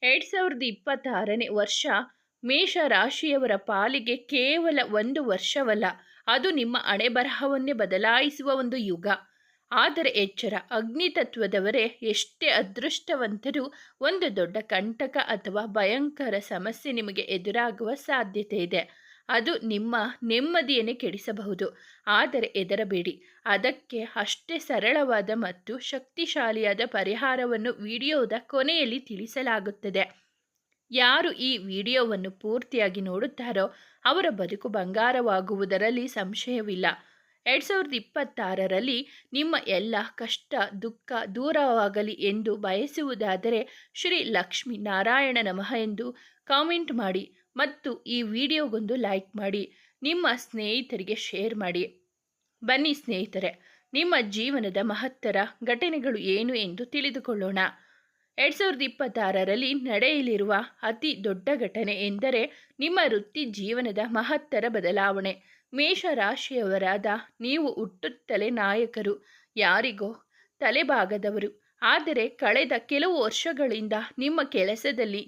2026ನೇ ವರ್ಷ ಮೇಷ ರಾಶಿಯವರ ಪಾಲಿಗೆ ಕೇವಲ ಒಂದು ವರ್ಷವಲ್ಲ, ಅದು ನಿಮ್ಮ ಹಣೆಬರಹವನ್ನೇ ಬದಲಾಯಿಸುವ ಒಂದು ಯುಗ. ಆದರೆ ಎಚ್ಚರ, ಅಗ್ನಿತತ್ವದವರೇ ಎಷ್ಟೇ ಅದೃಷ್ಟವಂತರೂ ಒಂದು ದೊಡ್ಡ ಕಂಟಕ ಅಥವಾ ಭಯಂಕರ ಸಮಸ್ಯೆ ನಿಮಗೆ ಎದುರಾಗುವ ಸಾಧ್ಯತೆ ಇದೆ. ಅದು ನಿಮ್ಮ ನೆಮ್ಮದಿಯನ್ನೇ ಕೆಡಿಸಬಹುದು. ಆದರೆ ಹೆದರಬೇಡಿ, ಅದಕ್ಕೆ ಅಷ್ಟೇ ಸರಳವಾದ ಮತ್ತು ಶಕ್ತಿಶಾಲಿಯಾದ ಪರಿಹಾರವನ್ನು ವಿಡಿಯೋದ ಕೊನೆಯಲ್ಲಿ ತಿಳಿಸಲಾಗುತ್ತದೆ. ಯಾರು ಈ ವಿಡಿಯೋವನ್ನು ಪೂರ್ತಿಯಾಗಿ ನೋಡುತ್ತಾರೋ ಅವರ ಬದುಕು ಬಂಗಾರವಾಗುವುದರಲ್ಲಿ ಸಂಶಯವಿಲ್ಲ. 2026ರಲ್ಲಿ ನಿಮ್ಮ ಎಲ್ಲ ಕಷ್ಟ ದುಃಖ ದೂರವಾಗಲಿ ಎಂದು ಬಯಸುವುದಾದರೆ ಶ್ರೀ ಲಕ್ಷ್ಮೀ ನಾರಾಯಣ ನಮಃ ಎಂದು ಕಾಮೆಂಟ್ ಮಾಡಿ ಮತ್ತು ಈ ವಿಡಿಯೋಗೊಂದು ಲೈಕ್ ಮಾಡಿ, ನಿಮ್ಮ ಸ್ನೇಹಿತರಿಗೆ ಶೇರ್ ಮಾಡಿ. ಬನ್ನಿ ಸ್ನೇಹಿತರೆ, ನಿಮ್ಮ ಜೀವನದ ಮಹತ್ತರ ಘಟನೆಗಳು ಏನು ಎಂದು ತಿಳಿದುಕೊಳ್ಳೋಣ. 2026ರಲ್ಲಿ ನಡೆಯಲಿರುವ ಅತಿ ದೊಡ್ಡ ಘಟನೆ ಎಂದರೆ ನಿಮ್ಮ ವೃತ್ತಿ ಜೀವನದ ಮಹತ್ತರ ಬದಲಾವಣೆ. ಮೇಷರಾಶಿಯವರಾದ ನೀವು ಹುಟ್ಟುತ್ತಲೇ ನಾಯಕರು, ಯಾರಿಗೋ ತಲೆಬಾಗದವರು. ಆದರೆ ಕಳೆದ ಕೆಲವು ವರ್ಷಗಳಿಂದ ನಿಮ್ಮ ಕೆಲಸದಲ್ಲಿ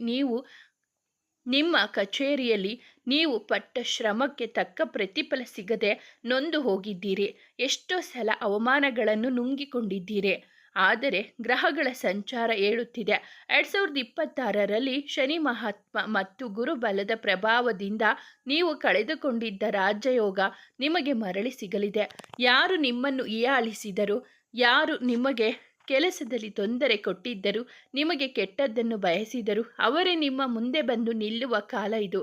ನಿಮ್ಮ ಕಚೇರಿಯಲ್ಲಿ ನೀವು ಪಟ್ಟ ಶ್ರಮಕ್ಕೆ ತಕ್ಕ ಪ್ರತಿಫಲ ಸಿಗದೆ ನೊಂದು ಹೋಗಿದ್ದೀರಿ. ಎಷ್ಟೋ ಸಲ ಅವಮಾನಗಳನ್ನು ನುಂಗಿಕೊಂಡಿದ್ದೀರಿ. ಆದರೆ ಗ್ರಹಗಳ ಸಂಚಾರ ಹೇಳುತ್ತಿದೆ, 2026ರಲ್ಲಿ ಶನಿ ಮಹಾತ್ಮ ಮತ್ತು ಗುರುಬಲದ ಪ್ರಭಾವದಿಂದ ನೀವು ಕಳೆದುಕೊಂಡಿದ್ದ ರಾಜಯೋಗ ನಿಮಗೆ ಮರಳಿ ಸಿಗಲಿದೆ. ಯಾರು ನಿಮ್ಮನ್ನು ಹೀಯಾಳಿಸಿದರು, ಯಾರು ನಿಮಗೆ ಕೆಲಸದಲ್ಲಿ ತೊಂದರೆ ಕೊಟ್ಟಿದ್ದರು, ನಿಮಗೆ ಕೆಟ್ಟದ್ದನ್ನು ಬಯಸಿದರು, ಅವರೇ ನಿಮ್ಮ ಮುಂದೆ ಬಂದು ನಿಲ್ಲುವ ಕಾಲ ಇದು.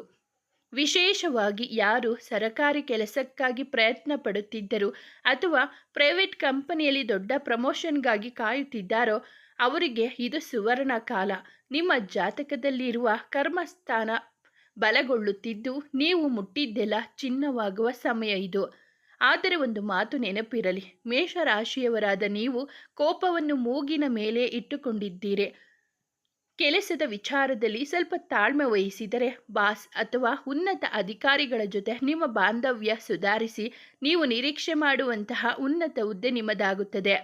ವಿಶೇಷವಾಗಿ ಯಾರು ಸರಕಾರಿ ಕೆಲಸಕ್ಕಾಗಿ ಪ್ರಯತ್ನ ಪಡುತ್ತಿದ್ದರು ಅಥವಾ ಪ್ರೈವೇಟ್ ಕಂಪನಿಯಲ್ಲಿ ದೊಡ್ಡ ಪ್ರಮೋಷನ್ಗಾಗಿ ಕಾಯುತ್ತಿದ್ದಾರೋ ಅವರಿಗೆ ಇದು ಸುವರ್ಣ ಕಾಲ. ನಿಮ್ಮ ಜಾತಕದಲ್ಲಿರುವ ಕರ್ಮಸ್ಥಾನ ಬಲಗೊಳ್ಳುತ್ತಿದ್ದು ನೀವು ಮುಟ್ಟಿದ್ದೆಲ್ಲ ಚಿನ್ನವಾಗುವ ಸಮಯ ಇದು. ಆದರೆ ಒಂದು ಮಾತು ನೆನಪಿರಲಿ, ಮೇಷರಾಶಿಯವರಾದ ನೀವು ಕೋಪವನ್ನು ಮೂಗಿನ ಮೇಲೆ ಇಟ್ಟುಕೊಂಡಿದ್ದೀರಿ. ಕೆಲಸದ ವಿಚಾರದಲ್ಲಿ ಸ್ವಲ್ಪ ತಾಳ್ಮೆ ವಹಿಸಿದರೆ ಬಾಸ್ ಅಥವಾ ಉನ್ನತ ಅಧಿಕಾರಿಗಳ ಜೊತೆ ನಿಮ್ಮ ಬಾಂಧವ್ಯ ಸುಧಾರಿಸಿ ನೀವು ನಿರೀಕ್ಷೆ ಮಾಡುವಂತಹ ಉನ್ನತ ಹುದ್ದೆ ನಿಮ್ಮದಾಗುತ್ತದೆ.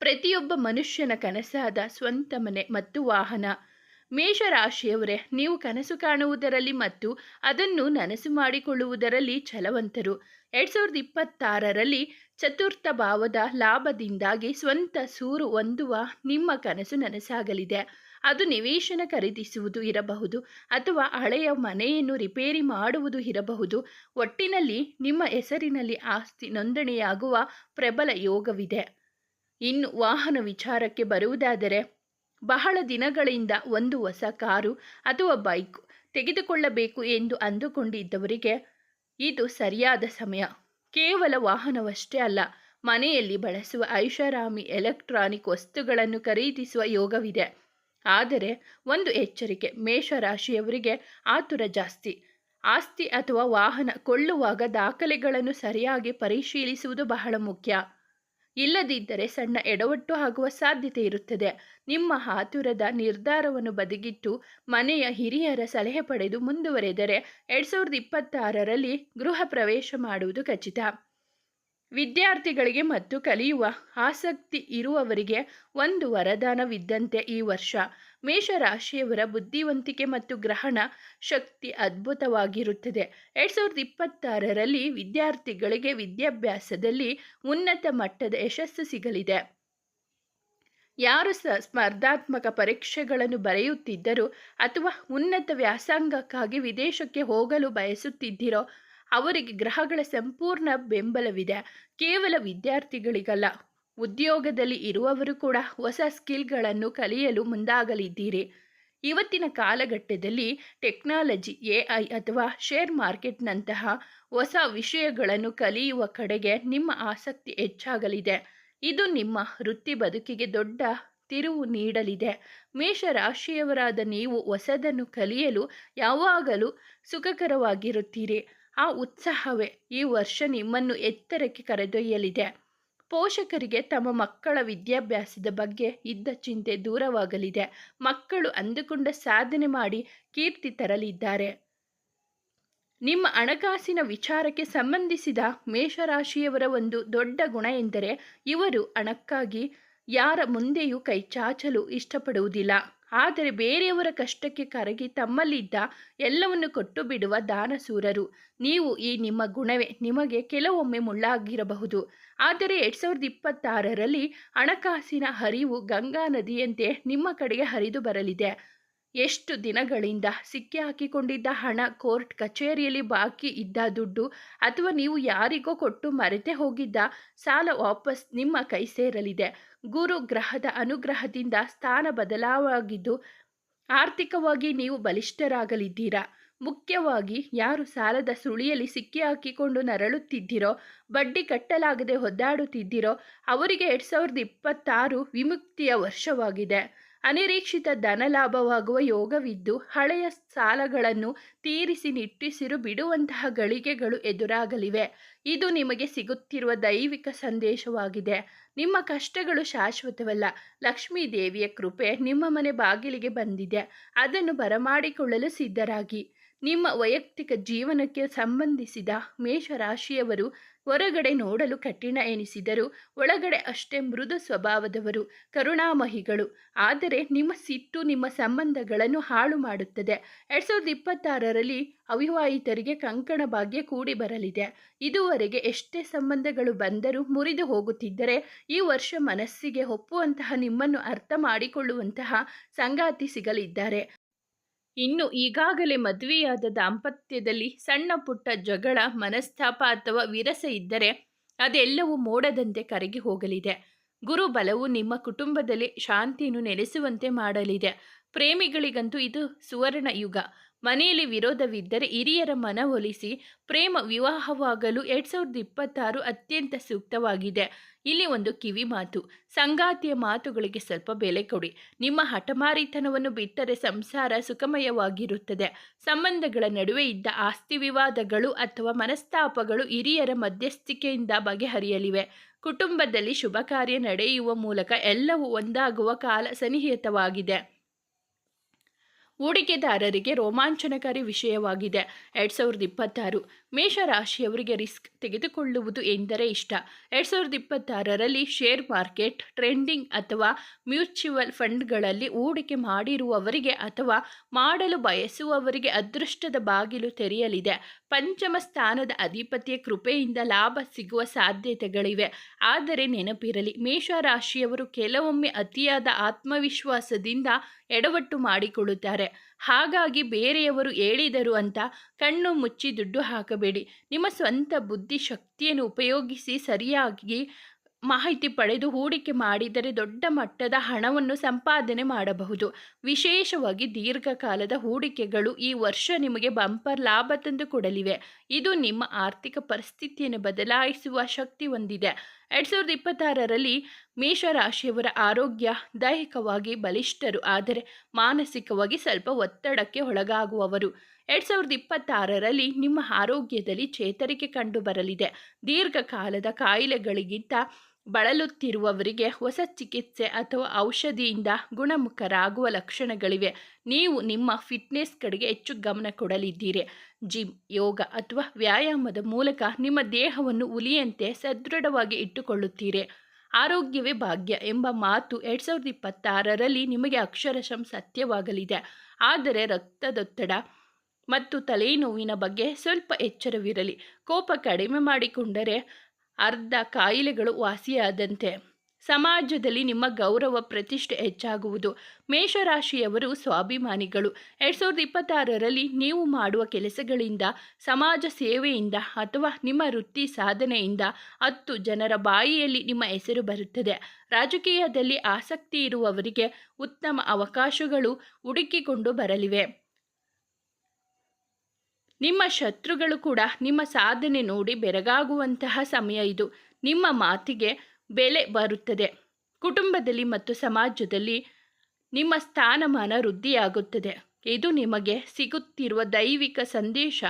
ಪ್ರತಿಯೊಬ್ಬ ಮನುಷ್ಯನ ಕನಸಾದ ಸ್ವಂತ ಮನೆ ಮತ್ತು ವಾಹನ. ಮೇಷರಾಶಿಯವರೇ, ನೀವು ಕನಸು ಕಾಣುವುದರಲ್ಲಿ ಮತ್ತು ಅದನ್ನು ನನಸು ಮಾಡಿಕೊಳ್ಳುವುದರಲ್ಲಿ ಛಲವಂತರು. 2026ರಲ್ಲಿ ಚತುರ್ಥ ಭಾವದ ಲಾಭದಿಂದಾಗಿ ಸ್ವಂತ ಸೂರು ಹೊಂದುವ ನಿಮ್ಮ ಕನಸು ನನಸಾಗಲಿದೆ. ಅದು ನಿವೇಶನ ಖರೀದಿಸುವುದು ಇರಬಹುದು ಅಥವಾ ಹಳೆಯ ಮನೆಯನ್ನು ರಿಪೇರಿ ಮಾಡುವುದು ಇರಬಹುದು. ಒಟ್ಟಿನಲ್ಲಿ ನಿಮ್ಮ ಹೆಸರಿನಲ್ಲಿ ಆಸ್ತಿ ನೋಂದಣಿಯಾಗುವ ಪ್ರಬಲ ಯೋಗವಿದೆ. ಇನ್ನು ವಾಹನ ವಿಚಾರಕ್ಕೆ ಬರುವುದಾದರೆ, ಬಹಳ ದಿನಗಳಿಂದ ಒಂದು ಹೊಸ ಕಾರು ಅಥವಾ ಬೈಕ್ ತೆಗೆದುಕೊಳ್ಳಬೇಕು ಎಂದು ಅಂದುಕೊಂಡಿದ್ದವರಿಗೆ ಇದು ಸರಿಯಾದ ಸಮಯ. ಕೇವಲ ವಾಹನವಷ್ಟೇ ಅಲ್ಲ, ಮನೆಯಲ್ಲಿ ಬಳಸುವ ಐಷಾರಾಮಿ ಎಲೆಕ್ಟ್ರಾನಿಕ್ ವಸ್ತುಗಳನ್ನು ಖರೀದಿಸುವ ಯೋಗವಿದೆ. ಆದರೆ ಒಂದು ಎಚ್ಚರಿಕೆ, ಮೇಷರಾಶಿಯವರಿಗೆ ಆತುರ ಜಾಸ್ತಿ. ಆಸ್ತಿ ಅಥವಾ ವಾಹನ ಕೊಳ್ಳುವಾಗ ದಾಖಲೆಗಳನ್ನು ಸರಿಯಾಗಿ ಪರಿಶೀಲಿಸುವುದು ಬಹಳ ಮುಖ್ಯ. ಇಲ್ಲದಿದ್ದರೆ ಸಣ್ಣ ಎಡವಟ್ಟು ಆಗುವ ಸಾಧ್ಯತೆ ಇರುತ್ತದೆ. ನಿಮ್ಮ ಆತುರದ ನಿರ್ಧಾರವನ್ನು ಬದಿಗಿಟ್ಟು ಮನೆಯ ಹಿರಿಯರ ಸಲಹೆ ಪಡೆದು ಮುಂದುವರೆದರೆ 2026ರಲ್ಲಿ ಗೃಹ ಪ್ರವೇಶ ಮಾಡುವುದು ಖಚಿತ. ವಿದ್ಯಾರ್ಥಿಗಳಿಗೆ ಮತ್ತು ಕಲಿಯುವ ಆಸಕ್ತಿ ಇರುವವರಿಗೆ ಒಂದು ವರದಾನವಿದ್ದಂತೆ ಈ ವರ್ಷ. ಮೇಷರಾಶಿಯವರ ಬುದ್ಧಿವಂತಿಕೆ ಮತ್ತು ಗ್ರಹಣ ಶಕ್ತಿ ಅದ್ಭುತವಾಗಿರುತ್ತದೆ. 2026ರಲ್ಲಿ ವಿದ್ಯಾರ್ಥಿಗಳಿಗೆ ವಿದ್ಯಾಭ್ಯಾಸದಲ್ಲಿ ಉನ್ನತ ಮಟ್ಟದ ಯಶಸ್ಸು ಸಿಗಲಿದೆ. ಯಾರು ಸ್ಪರ್ಧಾತ್ಮಕ ಪರೀಕ್ಷೆಗಳನ್ನು ಬರೆಯುತ್ತಿದ್ದರೋ ಅಥವಾ ಉನ್ನತ ವ್ಯಾಸಂಗಕ್ಕಾಗಿ ವಿದೇಶಕ್ಕೆ ಹೋಗಲು ಬಯಸುತ್ತಿದ್ದೀರೋ ಅವರಿಗೆ ಗ್ರಹಗಳ ಸಂಪೂರ್ಣ ಬೆಂಬಲವಿದೆ. ಕೇವಲ ವಿದ್ಯಾರ್ಥಿಗಳಿಗಲ್ಲ, ಉದ್ಯೋಗದಲ್ಲಿ ಇರುವವರು ಕೂಡ ಹೊಸ ಸ್ಕಿಲ್ಗಳನ್ನು ಕಲಿಯಲು ಮುಂದಾಗಲಿದ್ದೀರಿ. ಇವತ್ತಿನ ಕಾಲಘಟ್ಟದಲ್ಲಿ ಟೆಕ್ನಾಲಜಿ, AI ಅಥವಾ ಶೇರ್ ಮಾರ್ಕೆಟ್ನಂತಹ ಹೊಸ ವಿಷಯಗಳನ್ನು ಕಲಿಯುವ ಕಡೆಗೆ ನಿಮ್ಮ ಆಸಕ್ತಿ ಹೆಚ್ಚಾಗಲಿದೆ. ಇದು ನಿಮ್ಮ ವೃತ್ತಿ ಬದುಕಿಗೆ ದೊಡ್ಡ ತಿರುವು ನೀಡಲಿದೆ. ಮೇಷರಾಶಿಯವರಾದ ನೀವು ಹೊಸದನ್ನು ಕಲಿಯಲು ಯಾವಾಗಲೂ ಸುಖಕರವಾಗಿರುತ್ತೀರಿ. ಆ ಉತ್ಸಾಹವೇ ಈ ವರ್ಷ ನಿಮ್ಮನ್ನು ಎತ್ತರಕ್ಕೆ ಕರೆದೊಯ್ಯಲಿದೆ. ಪೋಷಕರಿಗೆ ತಮ್ಮ ಮಕ್ಕಳ ವಿದ್ಯಾಭ್ಯಾಸದ ಬಗ್ಗೆ ಇದ್ದ ಚಿಂತೆ ದೂರವಾಗಲಿದೆ. ಮಕ್ಕಳು ಅಂದುಕೊಂಡ ಸಾಧನೆ ಮಾಡಿ ಕೀರ್ತಿ ತರಲಿದ್ದಾರೆ. ನಿಮ್ಮ ಹಣಕಾಸಿನ ವಿಚಾರಕ್ಕೆ ಸಂಬಂಧಿಸಿದ ಮೇಷರಾಶಿಯವರ ಒಂದು ದೊಡ್ಡ ಗುಣ ಎಂದರೆ ಇವರು ಹಣಕ್ಕಾಗಿ ಯಾರ ಮುಂದೆಯೂ ಕೈ ಚಾಚಲು ಇಷ್ಟಪಡುವುದಿಲ್ಲ. ಆದರೆ ಬೇರೆಯವರ ಕಷ್ಟಕ್ಕೆ ಕರಗಿ ತಮ್ಮಲ್ಲಿದ್ದ ಎಲ್ಲವನ್ನು ಕೊಟ್ಟು ಬಿಡುವ ದಾನಸೂರರು. ನೀವು ಈ ನಿಮ್ಮ ಗುಣವೇ ನಿಮಗೆ ಕೆಲವೊಮ್ಮೆ ಮುಳ್ಳಾಗಿರಬಹುದು. ಆದರೆ 2026ರಲ್ಲಿ ಹಣಕಾಸಿನ ಹರಿವು ಗಂಗಾ ನದಿಯಂತೆ ನಿಮ್ಮ ಕಡೆಗೆ ಹರಿದು ಬರಲಿದೆ. ಎಷ್ಟು ದಿನಗಳಿಂದ ಸಿಕ್ಕಿ ಹಾಕಿಕೊಂಡಿದ್ದ ಹಣ, ಕೋರ್ಟ್ ಕಚೇರಿಯಲ್ಲಿ ಬಾಕಿ ಇದ್ದ ದುಡ್ಡು ಅಥವಾ ನೀವು ಯಾರಿಗೋ ಕೊಟ್ಟು ಮರೆತೇ ಹೋಗಿದ್ದ ಸಾಲ ವಾಪಸ್ ನಿಮ್ಮ ಕೈ ಸೇರಲಿದೆ. ಗುರು ಗ್ರಹದ ಅನುಗ್ರಹದಿಂದ ಸ್ಥಾನ ಬದಲಾವಾಗಿದ್ದು ಆರ್ಥಿಕವಾಗಿ ನೀವು ಬಲಿಷ್ಠರಾಗಲಿದ್ದೀರಾ. ಮುಖ್ಯವಾಗಿ ಯಾರು ಸಾಲದ ಸುಳಿಯಲ್ಲಿ ಸಿಕ್ಕಿ ಹಾಕಿಕೊಂಡು ನರಳುತ್ತಿದ್ದೀರೋ, ಬಡ್ಡಿ ಕಟ್ಟಲಾಗದೆ ಒದ್ದಾಡುತ್ತಿದ್ದೀರೋ ಅವರಿಗೆ 2026 ವಿಮುಕ್ತಿಯ ವರ್ಷವಾಗಿದೆ. ಅನಿರೀಕ್ಷಿತ ಧನ ಲಾಭವಾಗುವ ಯೋಗವಿದ್ದು ಹಳೆಯ ಸಾಲಗಳನ್ನು ತೀರಿಸಿ ನಿಟ್ಟುಸಿರು ಬಿಡುವಂತಹ ಗಳಿಗೆಗಳು ಎದುರಾಗಲಿವೆ. ಇದು ನಿಮಗೆ ಸಿಗುತ್ತಿರುವ ದೈವಿಕ ಸಂದೇಶವಾಗಿದೆ. ನಿಮ್ಮ ಕಷ್ಟಗಳು ಶಾಶ್ವತವಲ್ಲ. ಲಕ್ಷ್ಮೀ ದೇವಿಯ ಕೃಪೆ ನಿಮ್ಮ ಮನೆ ಬಾಗಿಲಿಗೆ ಬಂದಿದೆ. ಅದನ್ನು ಬರಮಾಡಿಕೊಳ್ಳಲು ಸಿದ್ಧರಾಗಿ. ನಿಮ್ಮ ವೈಯಕ್ತಿಕ ಜೀವನಕ್ಕೆ ಸಂಬಂಧಿಸಿದ ಮೇಷರಾಶಿಯವರು ಹೊರಗಡೆ ನೋಡಲು ಕಠಿಣ ಎನಿಸಿದರೂ ಒಳಗಡೆ ಅಷ್ಟೇ ಮೃದು ಸ್ವಭಾವದವರು, ಕರುಣಾಮಹಿಗಳು. ಆದರೆ ನಿಮ್ಮ ಸಿಟ್ಟು ನಿಮ್ಮ ಸಂಬಂಧಗಳನ್ನು ಹಾಳು ಮಾಡುತ್ತದೆ. 2026ರಲ್ಲಿ ಅವಿವಾಹಿತರಿಗೆ ಕಂಕಣ ಭಾಗ್ಯ ಕೂಡಿ ಬರಲಿದೆ. ಇದುವರೆಗೆ ಎಷ್ಟೇ ಸಂಬಂಧಗಳು ಬಂದರೂ ಮುರಿದು ಹೋಗುತ್ತಿದ್ದರೆ ಈ ವರ್ಷ ಮನಸ್ಸಿಗೆ ಒಪ್ಪುವಂತಹ, ನಿಮ್ಮನ್ನು ಅರ್ಥ ಮಾಡಿಕೊಳ್ಳುವಂತಹ ಸಂಗಾತಿ ಸಿಗಲಿದ್ದಾರೆ. ಇನ್ನು ಈಗಾಗಲೇ ಮದುವೆಯಾದ ದಾಂಪತ್ಯದಲ್ಲಿ ಸಣ್ಣ ಪುಟ್ಟ ಜಗಳ, ಮನಸ್ತಾಪ ಅಥವಾ ವಿರಸ ಇದ್ದರೆ ಅದೆಲ್ಲವೂ ಮೋಡದಂತೆ ಕರಗಿ ಹೋಗಲಿದೆ. ಗುರು ಬಲವು ನಿಮ್ಮ ಕುಟುಂಬದಲ್ಲಿ ಶಾಂತಿಯನ್ನು ನೆಲೆಸುವಂತೆ ಮಾಡಲಿದೆ. ಪ್ರೇಮಿಗಳಿಗಂತೂ ಇದು ಸುವರ್ಣ ಯುಗ. ಮನೆಯಲ್ಲಿ ವಿರೋಧವಿದ್ದರೆ ಹಿರಿಯರ ಮನವೊಲಿಸಿ ಪ್ರೇಮ ವಿವಾಹವಾಗಲು 2026 ಅತ್ಯಂತ ಸೂಕ್ತವಾಗಿದೆ. ಇಲ್ಲಿ ಒಂದು ಕಿವಿ ಮಾತು: ಸಂಗಾತಿಯ ಮಾತುಗಳಿಗೆ ಸ್ವಲ್ಪ ಬೆಲೆ ಕೊಡಿ. ನಿಮ್ಮ ಹಠಮಾರಿತನವನ್ನು ಬಿಟ್ಟರೆ ಸಂಸಾರ ಸುಖಮಯವಾಗಿರುತ್ತದೆ. ಸಂಬಂಧಗಳ ನಡುವೆ ಇದ್ದ ಆಸ್ತಿ ವಿವಾದಗಳು ಅಥವಾ ಮನಸ್ತಾಪಗಳು ಹಿರಿಯರ ಮಧ್ಯಸ್ಥಿಕೆಯಿಂದ ಬಗೆಹರಿಯಲಿವೆ. ಕುಟುಂಬದಲ್ಲಿ ಶುಭ ಕಾರ್ಯ ನಡೆಯುವ ಮೂಲಕ ಎಲ್ಲವೂ ಒಂದಾಗುವ ಕಾಲ ಸನ್ನಿಹಿತವಾಗಿದೆ. ಹೂಡಿಕೆದಾರರಿಗೆ ರೋಮಾಂಚನಕಾರಿ ವಿಷಯವಾಗಿದೆ. 2026 ಮೇಷರಾಶಿಯವರಿಗೆ ರಿಸ್ಕ್ ತೆಗೆದುಕೊಳ್ಳುವುದು ಎಂದರೆ ಇಷ್ಟ. 2026ರಲ್ಲಿ ಶೇರ್ ಮಾರ್ಕೆಟ್, ಟ್ರೇಡಿಂಗ್ ಅಥವಾ ಮ್ಯೂಚುವಲ್ ಫಂಡ್ಗಳಲ್ಲಿ ಹೂಡಿಕೆ ಮಾಡಿರುವವರಿಗೆ ಅಥವಾ ಮಾಡಲು ಬಯಸುವವರಿಗೆ ಅದೃಷ್ಟದ ಬಾಗಿಲು ತೆರೆಯಲಿದೆ. ಪಂಚಮ ಸ್ಥಾನದ ಅಧಿಪತಿಯ ಕೃಪೆಯಿಂದ ಲಾಭ ಸಿಗುವ ಸಾಧ್ಯತೆಗಳಿವೆ. ಆದರೆ ನೆನಪಿರಲಿ, ಮೇಷರಾಶಿಯವರು ಕೆಲವೊಮ್ಮೆ ಅತಿಯಾದ ಆತ್ಮವಿಶ್ವಾಸದಿಂದ ಎಡವಟ್ಟು ಮಾಡಿಕೊಳ್ಳುತ್ತಾರೆ. ಹಾಗಾಗಿ ಬೇರೆಯವರು ಹೇಳಿದರು ಅಂತ ಕಣ್ಣು ಮುಚ್ಚಿ ದುಡ್ಡು ಹಾಕಬೇಡಿ. ನಿಮ್ಮ ಸ್ವಂತ ಬುದ್ಧಿ ಶಕ್ತಿಯನ್ನು ಉಪಯೋಗಿಸಿ ಸರಿಯಾಗಿ ಮಾಹಿತಿ ಪಡೆದು ಹೂಡಿಕೆ ಮಾಡಿದರೆ ದೊಡ್ಡ ಮಟ್ಟದ ಹಣವನ್ನು ಸಂಪಾದನೆ ಮಾಡಬಹುದು. ವಿಶೇಷವಾಗಿ ದೀರ್ಘಕಾಲದ ಹೂಡಿಕೆಗಳು ಈ ವರ್ಷ ನಿಮಗೆ ಬಂಪರ್ ಲಾಭ ತಂದು ಕೊಡಲಿವೆ. ಇದು ನಿಮ್ಮ ಆರ್ಥಿಕ ಪರಿಸ್ಥಿತಿಯನ್ನು ಬದಲಾಯಿಸುವ ಶಕ್ತಿ ಹೊಂದಿದೆ. 2026ರಲ್ಲಿ ಮೇಷರಾಶಿಯವರ ಆರೋಗ್ಯ: ದೈಹಿಕವಾಗಿ ಬಲಿಷ್ಠರು, ಆದರೆ ಮಾನಸಿಕವಾಗಿ ಸ್ವಲ್ಪ ಒತ್ತಡಕ್ಕೆ ಒಳಗಾಗುವವರು. 2026ರಲ್ಲಿ ನಿಮ್ಮ ಆರೋಗ್ಯದಲ್ಲಿ ಚೇತರಿಕೆ ಕಂಡು ಬರಲಿದೆ. ದೀರ್ಘಕಾಲದ ಕಾಯಿಲೆಗಳಿಗಿಂತ ಬಳಲುತ್ತಿರುವವರಿಗೆ ಹೊಸ ಚಿಕಿತ್ಸೆ ಅಥವಾ ಔಷಧಿಯಿಂದ ಗುಣಮುಖರಾಗುವ ಲಕ್ಷಣಗಳಿವೆ. ನೀವು ನಿಮ್ಮ ಫಿಟ್ನೆಸ್ ಕಡೆಗೆ ಹೆಚ್ಚು ಗಮನ ಕೊಡಲಿದ್ದೀರಿ. ಜಿಮ್, ಯೋಗ ಅಥವಾ ವ್ಯಾಯಾಮದ ಮೂಲಕ ನಿಮ್ಮ ದೇಹವನ್ನು ಹುಲಿಯಂತೆ ಸದೃಢವಾಗಿ ಇಟ್ಟುಕೊಳ್ಳುತ್ತೀರಿ. ಆರೋಗ್ಯವೇ ಭಾಗ್ಯ ಎಂಬ ಮಾತು 2026ರಲ್ಲಿ ನಿಮಗೆ ಅಕ್ಷರಶಃ ಸತ್ಯವಾಗಲಿದೆ. ಆದರೆ ರಕ್ತದೊತ್ತಡ ಮತ್ತು ತಲೆನೋವಿನ ಬಗ್ಗೆ ಸ್ವಲ್ಪ ಎಚ್ಚರವಿರಲಿ. ಕೋಪ ಕಡಿಮೆ ಮಾಡಿಕೊಂಡರೆ ಅರ್ಧ ಕಾಯಿಲೆಗಳು ವಾಸಿಯಾದಂತೆ. ಸಮಾಜದಲ್ಲಿ ನಿಮ್ಮ ಗೌರವ ಪ್ರತಿಷ್ಠೆ ಹೆಚ್ಚಾಗುವುದು. ಮೇಷರಾಶಿಯವರು ಸ್ವಾಭಿಮಾನಿಗಳು. 2026ರಲ್ಲಿ ನೀವು ಮಾಡುವ ಕೆಲಸಗಳಿಂದ, ಸಮಾಜ ಸೇವೆಯಿಂದ ಅಥವಾ ನಿಮ್ಮ ವೃತ್ತಿ ಸಾಧನೆಯಿಂದ 10 ಜನರ ಬಾಯಿಯಲ್ಲಿ ನಿಮ್ಮ ಹೆಸರು ಬರುತ್ತದೆ. ರಾಜಕೀಯದಲ್ಲಿ ಆಸಕ್ತಿ ಇರುವವರಿಗೆ ಉತ್ತಮ ಅವಕಾಶಗಳು ಹುಡುಕಿಕೊಂಡು ಬರಲಿವೆ. ನಿಮ್ಮ ಶತ್ರುಗಳು ಕೂಡ ನಿಮ್ಮ ಸಾಧನೆ ನೋಡಿ ಬೆರಗಾಗುವಂತಹ ಸಮಯ ಇದು. ನಿಮ್ಮ ಮಾತಿಗೆ ಬೆಲೆ ಬರುತ್ತದೆ. ಕುಟುಂಬದಲ್ಲಿ ಮತ್ತು ಸಮಾಜದಲ್ಲಿ ನಿಮ್ಮ ಸ್ಥಾನಮಾನ ವೃದ್ಧಿಯಾಗುತ್ತದೆ. ಇದು ನಿಮಗೆ ಸಿಗುತ್ತಿರುವ ದೈವಿಕ ಸಂದೇಶ.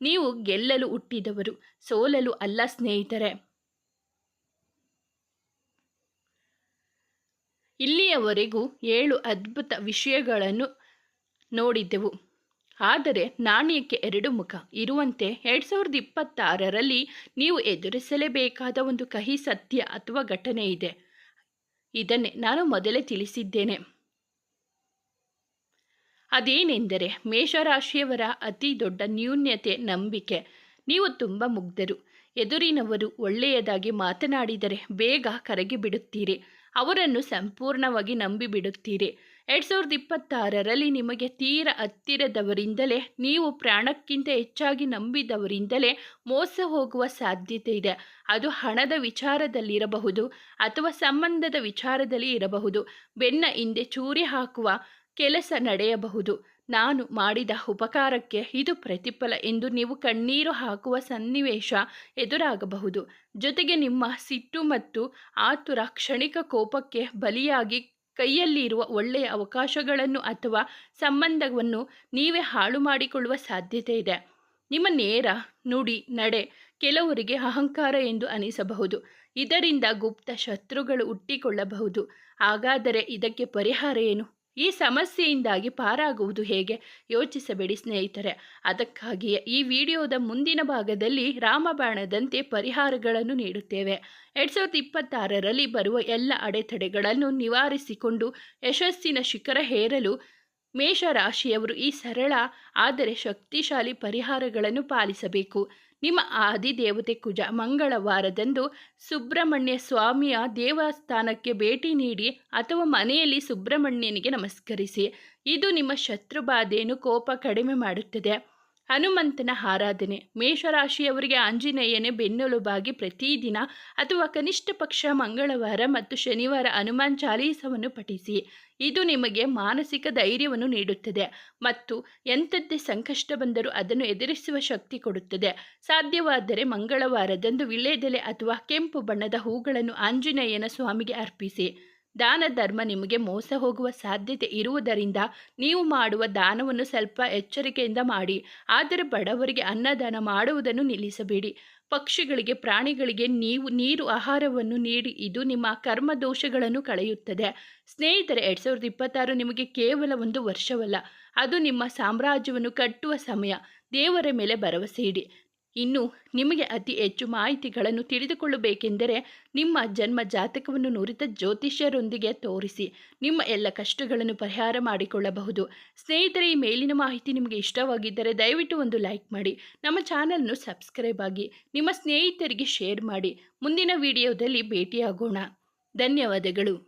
ನೀವು ಗೆಲ್ಲಲು ಹುಟ್ಟಿದವರು, ಸೋಲಲು ಅಲ್ಲ ಸ್ನೇಹಿತರೆ. ಇಲ್ಲಿಯವರೆಗೂ 7 ಅದ್ಭುತ ವಿಷಯಗಳನ್ನು ನೋಡಿದ್ದೆವು. ಆದರೆ ನಾಣ್ಯಕ್ಕೆ 2 ಮುಖ ಇರುವಂತೆ 2026ರಲ್ಲಿ ನೀವು ಎದುರಿಸಲೇಬೇಕಾದ ಒಂದು ಕಹಿ ಸತ್ಯ ಅಥವಾ ಘಟನೆ ಇದೆ. ಇದನ್ನೇ ನಾನು ಮೊದಲೇ ತಿಳಿಸಿದ್ದೇನೆ. ಅದೇನೆಂದರೆ ಮೇಷರಾಶಿಯವರ ಅತಿ ದೊಡ್ಡ ನ್ಯೂನ್ಯತೆ ನಂಬಿಕೆ. ನೀವು ತುಂಬ ಮುಗ್ಧರು. ಎದುರಿನವರು ಒಳ್ಳೆಯದಾಗಿ ಮಾತನಾಡಿದರೆ ಬೇಗ ಕರಗಿ ಬಿಡುತ್ತೀರಿ. ಅವರನ್ನು ಸಂಪೂರ್ಣವಾಗಿ ನಂಬಿಬಿಡುತ್ತೀರಿ. 2026ರಲ್ಲಿ ನಿಮಗೆ ತೀರ ಹತ್ತಿರದವರಿಂದಲೇ, ನೀವು ಪ್ರಾಣಕ್ಕಿಂತ ಹೆಚ್ಚಾಗಿ ನಂಬಿದವರಿಂದಲೇ ಮೋಸ ಹೋಗುವ ಸಾಧ್ಯತೆ ಇದೆ. ಅದು ಹಣದ ವಿಚಾರದಲ್ಲಿರಬಹುದು ಅಥವಾ ಸಂಬಂಧದ ವಿಚಾರದಲ್ಲಿ ಇರಬಹುದು. ಬೆನ್ನ ಹಿಂದೆ ಚೂರಿ ಹಾಕುವ ಕೆಲಸ ನಡೆಯಬಹುದು. ನಾನು ಮಾಡಿದ ಉಪಕಾರಕ್ಕೆ ಇದು ಪ್ರತಿಫಲ ಎಂದು ನೀವು ಕಣ್ಣೀರು ಹಾಕುವ ಸನ್ನಿವೇಶ ಎದುರಾಗಬಹುದು. ಜೊತೆಗೆ ನಿಮ್ಮ ಸಿಟ್ಟು ಮತ್ತು ಆತುರ ಕ್ಷಣಿಕ ಕೋಪಕ್ಕೆ ಬಲಿಯಾಗಿ ಕೈಯಲ್ಲಿರುವ ಒಳ್ಳೆಯ ಅವಕಾಶಗಳನ್ನು ಅಥವಾ ಸಂಬಂಧವನ್ನು ನೀವೇ ಹಾಳು ಮಾಡಿಕೊಳ್ಳುವ ಸಾಧ್ಯತೆ ಇದೆ. ನಿಮ್ಮ ನೇರ ನುಡಿ ನಡೆ ಕೆಲವರಿಗೆ ಅಹಂಕಾರ ಎಂದು ಅನಿಸಬಹುದು. ಇದರಿಂದ ಗುಪ್ತ ಶತ್ರುಗಳು ಹುಟ್ಟಿಕೊಳ್ಳಬಹುದು. ಹಾಗಾದರೆ ಇದಕ್ಕೆ ಪರಿಹಾರ ಏನು? ಈ ಸಮಸ್ಯೆಯಿಂದಾಗಿ ಪಾರಾಗುವುದು ಹೇಗೆ? ಯೋಚಿಸಬೇಡಿ ಸ್ನೇಹಿತರೆ. ಅದಕ್ಕಾಗಿಯೇ ಈ ವಿಡಿಯೋದ ಮುಂದಿನ ಭಾಗದಲ್ಲಿ ರಾಮಬಾಣದಂತೆ ಪರಿಹಾರಗಳನ್ನು ನೀಡುತ್ತೇವೆ. 2026ರಲ್ಲಿ ಬರುವ ಎಲ್ಲ ಅಡೆತಡೆಗಳನ್ನು ನಿವಾರಿಸಿಕೊಂಡು ಯಶಸ್ಸಿನ ಶಿಖರ ಏರಲು ಮೇಷರಾಶಿಯವರು ಈ ಸರಳ ಆದರೆ ಶಕ್ತಿಶಾಲಿ ಪರಿಹಾರಗಳನ್ನು ಪಾಲಿಸಬೇಕು. ನಿಮ್ಮ ಆದಿದೇವತೆ ಕುಜ ಮಂಗಳವಾರದಂದು ಸುಬ್ರಹ್ಮಣ್ಯ ಸ್ವಾಮಿಯ ದೇವಸ್ಥಾನಕ್ಕೆ ಭೇಟಿ ನೀಡಿ ಅಥವಾ ಮನೆಯಲ್ಲಿ ಸುಬ್ರಹ್ಮಣ್ಯನಿಗೆ ನಮಸ್ಕರಿಸಿ. ಇದು ನಿಮ್ಮ ಶತ್ರುಬಾಧೆಯನ್ನು ಕೋಪ ಕಡಿಮೆ ಮಾಡುತ್ತದೆ. ಹನುಮಂತನ ಆರಾಧನೆ. ಮೇಷರಾಶಿಯವರಿಗೆ ಆಂಜನೇಯನೇ ಬೆನ್ನೆಲುಬಾಗಿ ಪ್ರತಿದಿನ ಅಥವಾ ಕನಿಷ್ಠ ಪಕ್ಷ ಮಂಗಳವಾರ ಮತ್ತು ಶನಿವಾರ ಹನುಮಾನ್ ಚಾಲೀಸವನ್ನು ಪಠಿಸಿ. ಇದು ನಿಮಗೆ ಮಾನಸಿಕ ಧೈರ್ಯವನ್ನು ನೀಡುತ್ತದೆ ಮತ್ತು ಎಂಥದ್ದೇ ಸಂಕಷ್ಟ ಬಂದರೂ ಅದನ್ನು ಎದುರಿಸುವ ಶಕ್ತಿ ಕೊಡುತ್ತದೆ. ಸಾಧ್ಯವಾದರೆ ಮಂಗಳವಾರದಂದು ವೀಳ್ಯದೆಲೆ ಅಥವಾ ಕೆಂಪು ಬಣ್ಣದ ಹೂಗಳನ್ನು ಆಂಜನೇಯನ ಸ್ವಾಮಿಗೆ ಅರ್ಪಿಸಿ. ದಾನ ಧರ್ಮ. ನಿಮಗೆ ಮೋಸ ಹೋಗುವ ಸಾಧ್ಯತೆ ಇರುವುದರಿಂದ ನೀವು ಮಾಡುವ ದಾನವನ್ನು ಸ್ವಲ್ಪ ಎಚ್ಚರಿಕೆಯಿಂದ ಮಾಡಿ. ಆದರೆ ಬಡವರಿಗೆ ಅನ್ನದಾನ ಮಾಡುವುದನ್ನು ನಿಲ್ಲಿಸಬೇಡಿ. ಪಕ್ಷಿಗಳಿಗೆ, ಪ್ರಾಣಿಗಳಿಗೆ ನೀವು ನೀರು, ಆಹಾರವನ್ನು ನೀಡಿ. ಇದು ನಿಮ್ಮ ಕರ್ಮ ದೋಷಗಳನ್ನು ಕಳೆಯುತ್ತದೆ. ಸ್ನೇಹಿತರೆ, 2026 ನಿಮಗೆ ಕೇವಲ ಒಂದು ವರ್ಷವಲ್ಲ, ಅದು ನಿಮ್ಮ ಸಾಮ್ರಾಜ್ಯವನ್ನು ಕಟ್ಟುವ ಸಮಯ. ದೇವರ ಮೇಲೆ ಭರವಸೆ ಇಡಿ. ಇನ್ನು ನಿಮಗೆ ಅತಿ ಹೆಚ್ಚು ಮಾಹಿತಿಗಳನ್ನು ತಿಳಿದುಕೊಳ್ಳಬೇಕೆಂದರೆ ನಿಮ್ಮ ಜನ್ಮ ಜಾತಕವನ್ನು ನುರಿತ ಜ್ಯೋತಿಷ್ಯರೊಂದಿಗೆ ತೋರಿಸಿ ನಿಮ್ಮ ಎಲ್ಲ ಕಷ್ಟಗಳನ್ನು ಪರಿಹಾರ ಮಾಡಿಕೊಳ್ಳಬಹುದು. ಸ್ನೇಹಿತರೆ, ಈ ಮೇಲಿನ ಮಾಹಿತಿ ನಿಮಗೆ ಇಷ್ಟವಾಗಿದ್ದರೆ ದಯವಿಟ್ಟು ಒಂದು ಲೈಕ್ ಮಾಡಿ, ನಮ್ಮ ಚಾನಲ್ను ಸಬ್ಸ್ಕ್ರೈಬ್ ಆಗಿ, ನಿಮ್ಮ ಸ್ನೇಹಿತರಿಗೆ ಶೇರ್ ಮಾಡಿ. ಮುಂದಿನ ವಿಡಿಯೋದಲ್ಲಿ ಭೇಟಿಯಾಗೋಣ. ಧನ್ಯವಾದಗಳು.